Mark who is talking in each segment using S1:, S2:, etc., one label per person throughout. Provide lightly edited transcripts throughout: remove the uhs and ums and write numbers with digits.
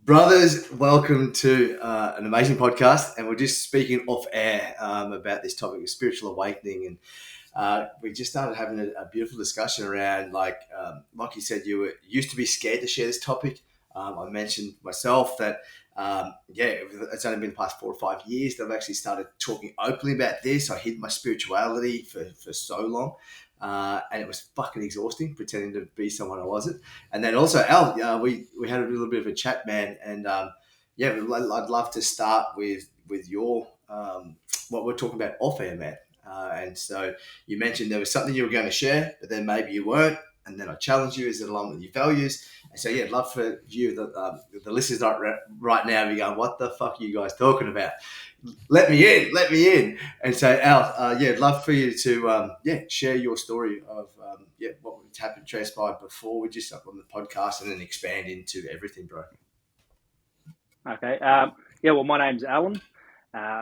S1: Brothers, welcome to an amazing podcast, and we're just speaking off air about this topic of spiritual awakening, and we just started having a beautiful discussion around, like you said, used to be scared to share this topic. I mentioned myself that, it's only been the past 4 or 5 years that I've actually started talking openly about this. I hid my spirituality for so long. And it was fucking exhausting pretending to be someone I wasn't. And then also, Al, we had a little bit of a chat, man. And I'd love to start with your what we're talking about off air, man. And so you mentioned there was something you were going to share, but then maybe you weren't. And then I challenged you, is it along with your values? And so, I'd love for you, the listeners right now, be going, what the fuck are you guys talking about? Let me in. And so, Al, I'd love for you to, share your story of, what happened, transpired before we just up on the podcast, and then expand into everything, bro.
S2: Okay. Well, my name's Allan.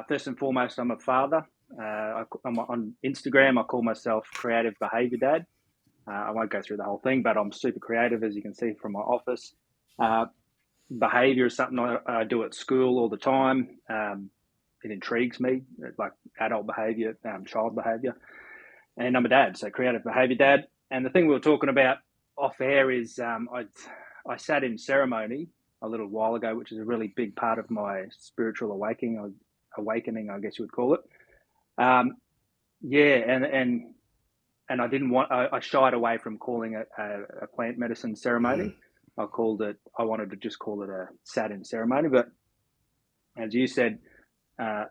S2: First and foremost, I'm a father. I'm on Instagram. I call myself Creative Behavior Dad. I won't go through the whole thing, but I'm super creative, as you can see from my office. Behavior is something I do at school all the time. It intrigues me, like adult behavior, child behavior. And I'm a dad, so Creative Behavior Dad. And the thing we were talking about off air is I sat in ceremony a little while ago, which is a really big part of my spiritual awakening, I guess you would call it. And I didn't want. I shied away from calling it a plant medicine ceremony. I wanted to just call it a sat in ceremony. But as you said, I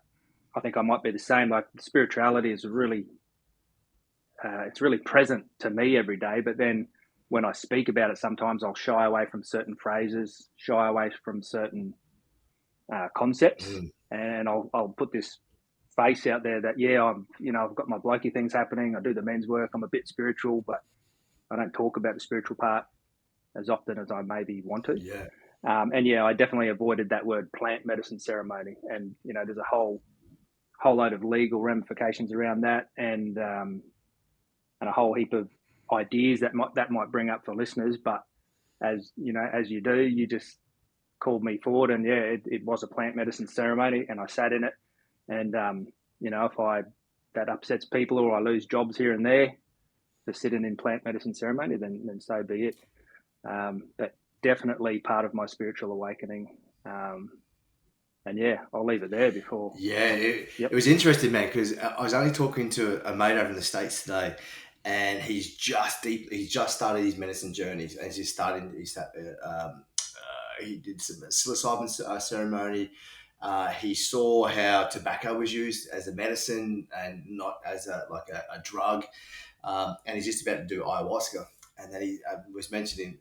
S2: think I might be the same. Like, spirituality is really, it's really present to me every day. But then when I speak about it, sometimes I'll shy away from certain phrases, shy away from certain concepts, and I'll put this face out there that I've got my blokey things happening. I do the men's work. I'm a bit spiritual, but I don't talk about the spiritual part as often as I maybe want to.
S1: Yeah.
S2: I definitely avoided that word plant medicine ceremony. And, there's a whole load of legal ramifications around that, and a whole heap of ideas that might bring up for listeners. But as you do, you just called me forward, and it was a plant medicine ceremony, and I sat in it. And, if that upsets people, or I lose jobs here and there for sitting in plant medicine ceremony, then so be it. But definitely part of my spiritual awakening. I'll leave it there before.
S1: Yeah, it was interesting, man, because I was only talking to a mate over in the States today, and he's just started his medicine journeys. And he did some psilocybin ceremony. He saw how tobacco was used as a medicine and not as a drug. And he's just about to do ayahuasca. And then he was mentioning,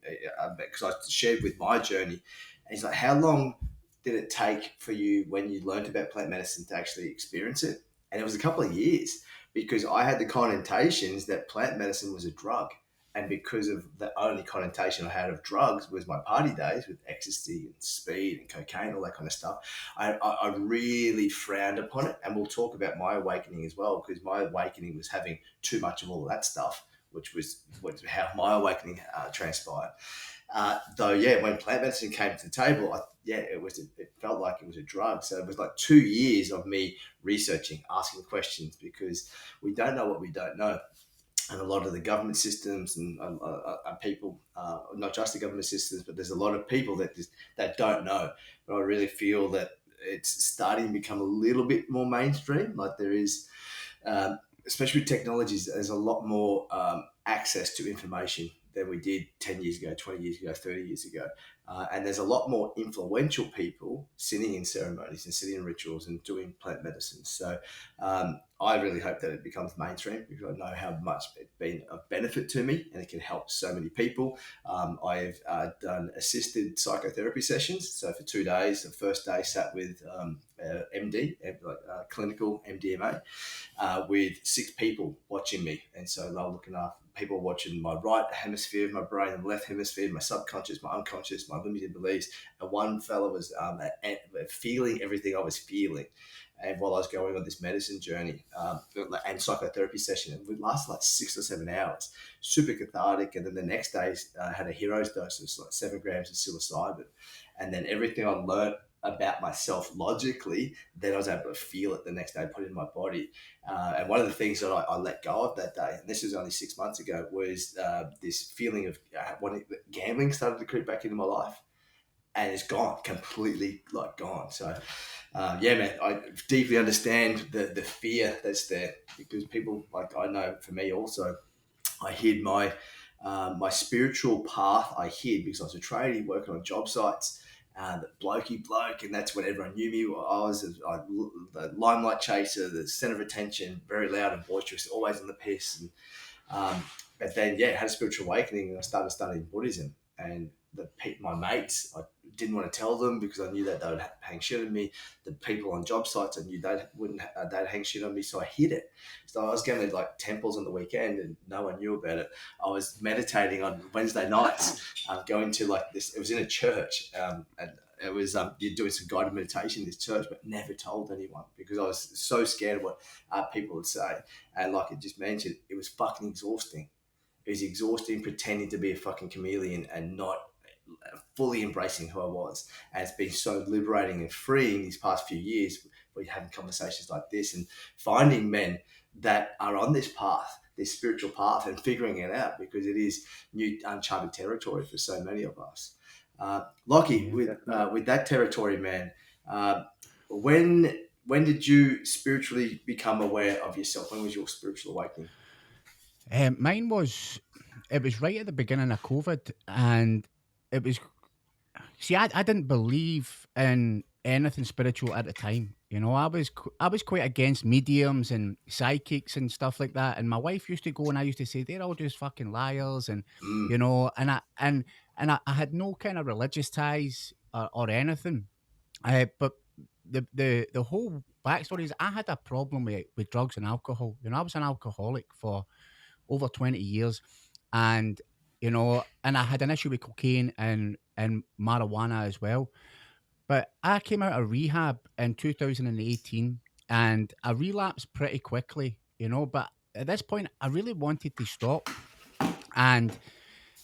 S1: because I shared with my journey, and he's like, how long did it take for you when you learned about plant medicine to actually experience it? And it was a couple of years, because I had the connotations that plant medicine was a drug. And because of the only connotation I had of drugs was my party days with ecstasy and speed and cocaine, all that kind of stuff, I really frowned upon it. And we'll talk about my awakening as well, because my awakening was having too much of all of that stuff, which was how my awakening transpired. When plant medicine came to the table, it felt like it was a drug. So it was like 2 years of me researching, asking questions, because we don't know what we don't know. And a lot of the government systems and people, not just the government systems, but there's a lot of people that don't know. But I really feel that it's starting to become a little bit more mainstream. Like, there is, especially with technologies, there's a lot more access to information than we did 10 years ago, 20 years ago, 30 years ago. And there's a lot more influential people sitting in ceremonies and sitting in rituals and doing plant medicine. So I really hope that it becomes mainstream, because I know how much it's been of benefit to me, and it can help so many people. I've done assisted psychotherapy sessions. So for 2 days, the first day sat with MD, clinical MDMA, with 6 people watching me. And so they're looking after people watching my right hemisphere of my brain and left hemisphere, my subconscious, my unconscious, my limited beliefs. And one fellow was feeling everything I was feeling. and while I was going on this medicine journey and psychotherapy session, it would last like 6 or 7 hours, super cathartic. And then the next day, I had a hero's dose of like 7 grams of psilocybin, and then everything I learned about myself logically, then I was able to feel it the next day, put it in my body. And one of the things that I let go of that day, and this was only 6 months ago, was this feeling of wanting gambling started to creep back into my life, and it's gone completely, like gone. So, yeah, man, I deeply understand the fear that's there, because people, like, I know for me also, I hid my spiritual path. I hid because I was a tradie working on job sites. The blokey bloke, and that's when everyone knew me. I was the limelight chaser, the center of attention, very loud and boisterous, always on the piss. And but then, yeah, I had a spiritual awakening, and I started studying Buddhism. And my mates, I didn't want to tell them because I knew that they would hang shit on me. The people on job sites, I knew they'd hang shit on me, so I hid it. So I was going to like temples on the weekend, and no one knew about it. I was meditating on Wednesday nights, going to like this. It was in a church, and it was you're doing some guided meditation in this church, but never told anyone because I was so scared of what people would say. And like it just mentioned, it was fucking exhausting. It was exhausting pretending to be a fucking chameleon and not fully embracing who I was. And it's been so liberating and freeing these past few years. We're having conversations like this and finding men that are on this path, this spiritual path, and figuring it out, because it is new, uncharted territory for so many of us. Lockie,
S2: Yeah, definitely.
S1: with that territory, man, uh, when did you spiritually become aware of yourself? When was your spiritual awakening?
S3: Mine was, it was right at the beginning of COVID, and it was, see, I didn't believe in anything spiritual at the time. You know, I was quite against mediums and psychics and stuff like that. And my wife used to go, and I used to say they're all just fucking liars, and
S1: Mm,
S3: you know, I had no kind of religious ties or anything. But the whole backstory is I had a problem with drugs and alcohol. You know, I was an alcoholic for over 20 years. And, you know, and I had an issue with cocaine and marijuana as well. But I came out of rehab in 2018 and I relapsed pretty quickly, you know. But at this point, I really wanted to stop. And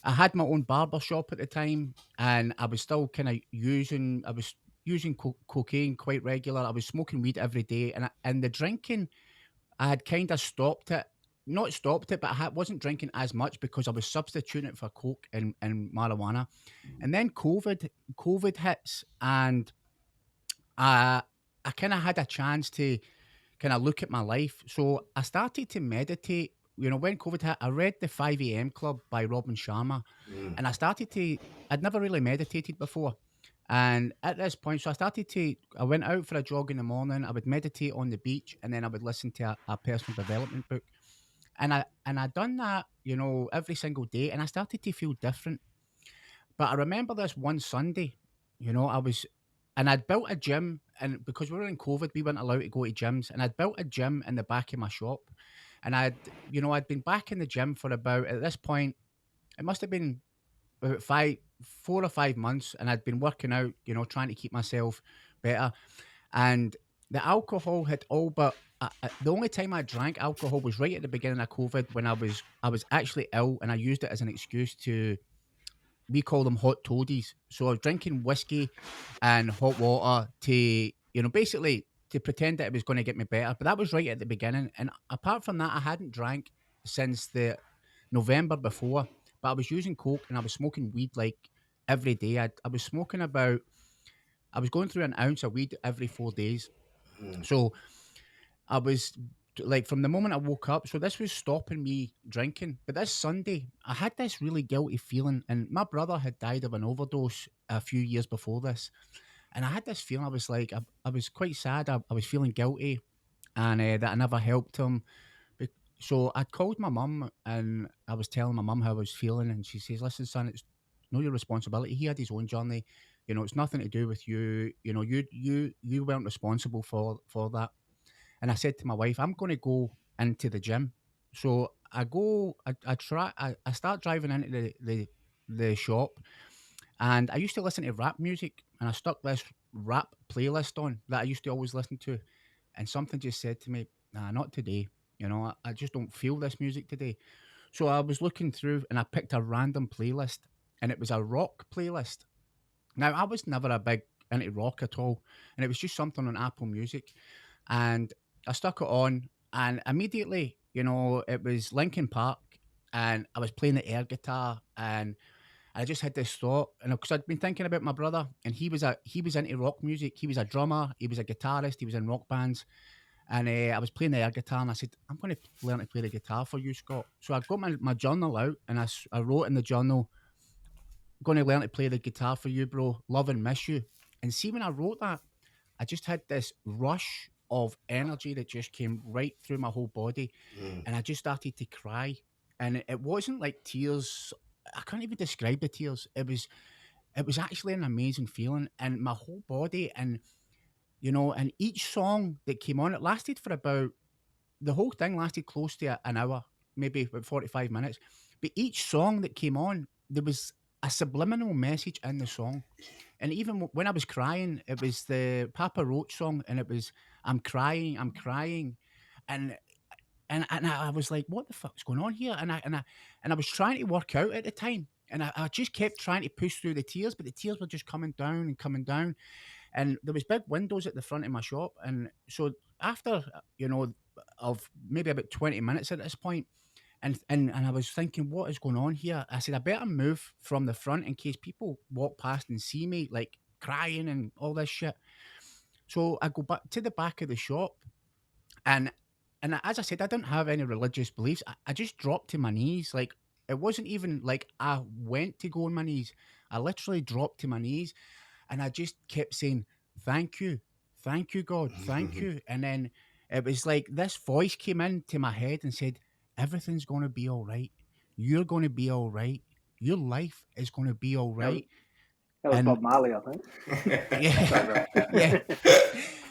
S3: I had my own barber shop at the time and I was still kind of I was using cocaine quite regular. I was smoking weed every day and the drinking I had kind of stopped it. Not stopped it, but wasn't drinking as much because I was substituting it for coke and marijuana. And then COVID hits, and I I kind of had a chance to kind of look at my life. So I started to meditate. You know, when COVID hit, I read the 5 a.m. Club by Robin Sharma,
S1: mm,
S3: and I started to. I'd never really meditated before. And at this point, so I went out for a jog in the morning. I would meditate on the beach, and then I would listen to a personal development book. And I done that, you know, every single day, and I started to feel different. But I remember this one Sunday, you know, and I'd built a gym, and because we were in COVID, we weren't allowed to go to gyms, and I'd built a gym in the back of my shop, and I'd been back in the gym for about at this point, it must have been about 4 or 5 months, and I'd been working out, you know, trying to keep myself better, and the alcohol had all but. The only time I drank alcohol was right at the beginning of COVID when I was actually ill and I used it as an excuse to we call them hot toadies. So I was drinking whiskey and hot water to, you know, basically to pretend that it was going to get me better. But that was right at the beginning. And apart from that, I hadn't drank since the November before. But I was using coke and I was smoking weed like every day. I was going through an ounce of weed every 4 days.
S1: mm,
S3: So I was like from the moment I woke up. So this was stopping me drinking. But this Sunday, I had this really guilty feeling, and my brother had died of an overdose a few years before this, and I had this feeling. I was like, I was quite sad. I was feeling guilty, and that I never helped him. So I called my mum, and I was telling my mum how I was feeling, and she says, "Listen, son, it's not your responsibility. He had his own journey. You know, it's nothing to do with you. You know, you weren't responsible for that." And I said to my wife, I'm going to go into the gym. So I start driving into the shop, and I used to listen to rap music, and I stuck this rap playlist on that I used to always listen to. and something just said to me, "Nah, not today. You know, I just don't feel this music today." So I was looking through and I picked a random playlist, and it was a rock playlist. Now, I was never a big into rock at all, and it was just something on Apple Music, and I stuck it on, and immediately, you know, it was Linkin Park, and I was playing the air guitar, and I just had this thought, and because I'd been thinking about my brother, and he was into rock music. He was a drummer, he was a guitarist, he was in rock bands, and I was playing the air guitar, and I said, "I'm going to learn to play the guitar for you, Scott." So I got my journal out, and I wrote in the journal, "Going to learn to play the guitar for you, bro. Love and miss you." And see, when I wrote that, I just had this rush of energy that just came right through my whole body, and I just started to cry. And it wasn't like tears. I can't even describe the tears. It was actually an amazing feeling, and my whole body, and you know, and each song that came on, it lasted for about the whole thing lasted close to an hour, maybe about 45 minutes. But each song that came on, there was a subliminal message in the song. And even when I was crying, it was the Papa Roach song, and it was "I'm crying, I'm crying," and and I was like, "What the fuck's going on here?" And I was trying to work out at the time, and I just kept trying to push through the tears, but the tears were just coming down and coming down. And there was big windows at the front of my shop, and so after you know of maybe about 20 minutes at this point, and I was thinking, what is going on here? I said, I better move from the front in case people walk past and see me like crying and all this shit. So I go back to the back of the shop, and as I said, I didn't have any religious beliefs. I just dropped to my knees. Like, it wasn't even like I went to go on my knees. I literally dropped to my knees, and I just kept saying, thank you, God, thank you." And then it was like this voice came into my head and said, "Everything's going to be all right. You're going to be all right. Your life is going to be all
S2: That was,
S3: right."
S2: that was
S3: And
S2: Bob Marley, I think.
S3: yeah,
S2: Sorry, bro.
S3: yeah.